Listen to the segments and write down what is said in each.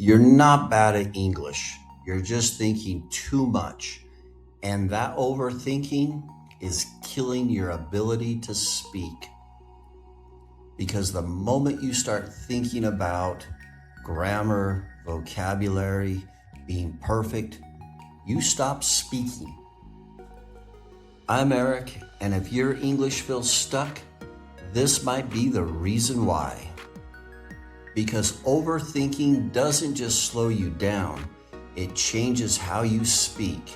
You're not bad at English. You're just thinking too much. And that overthinking is killing your ability to speak. Because the moment you start thinking about grammar, vocabulary, being perfect, you stop speaking. I'm Eric, and if your English feels stuck, this might be the reason why. Because overthinking doesn't just slow you down, it changes how you speak.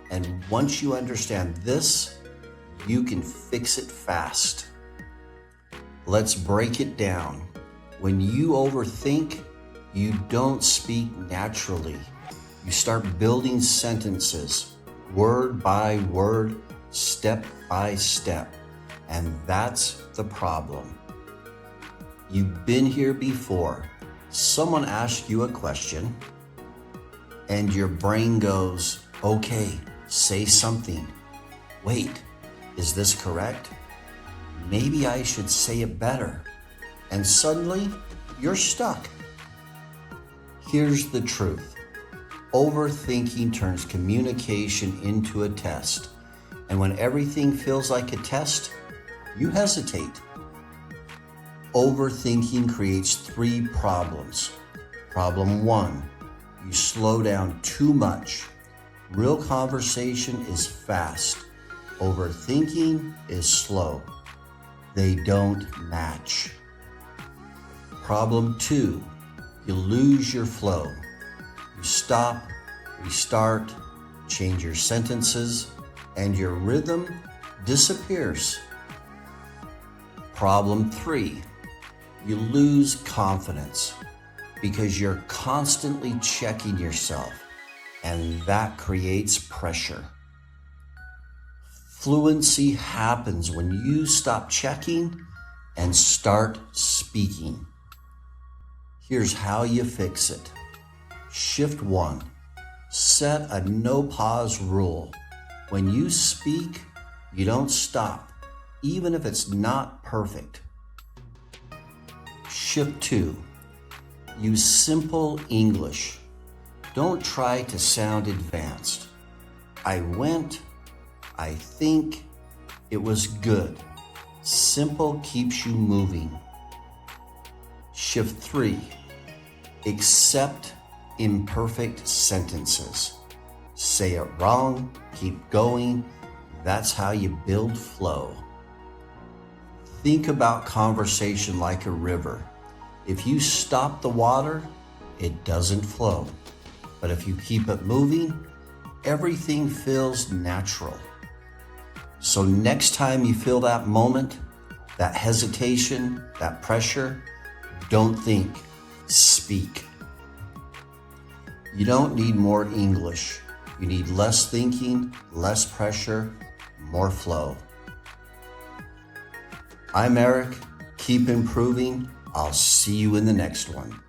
And once you understand this, you can fix it fast. Let's break it down. When you overthink, you don't speak naturally. You start building sentences, word by word, step by step. And that's the problem. You've been here before. Someone asks you a question, and your brain goes, okay, say something. Wait, is this correct? Maybe I should say it better. And suddenly, you're stuck. Here's the truth. Overthinking turns communication into a test. And when everything feels like a test, you hesitate. Overthinking creates 3 problems. Problem 1, you slow down too much. Real conversation is fast. Overthinking is slow. They don't match. Problem 2, you lose your flow. You stop, restart, change your sentences, and your rhythm disappears. Problem 3, you lose confidence because you're constantly checking yourself, and that creates pressure. Fluency happens when you stop checking and start speaking. Here's how you fix it. Shift 1, set a no pause rule. When you speak, you don't stop, even if it's not perfect. Shift 2, use simple English. Don't try to sound advanced. I went, I think, it was good. Simple keeps you moving. Shift 3, accept imperfect sentences. Say it wrong, keep going. That's how you build flow. Think about conversation like a river. If you stop the water, it doesn't flow. But if you keep it moving, everything feels natural. So next time you feel that moment, that hesitation, that pressure, don't think, speak. You don't need more English. You need less thinking, less pressure, more flow. I'm Eric. Keep improving. I'll see you in the next one.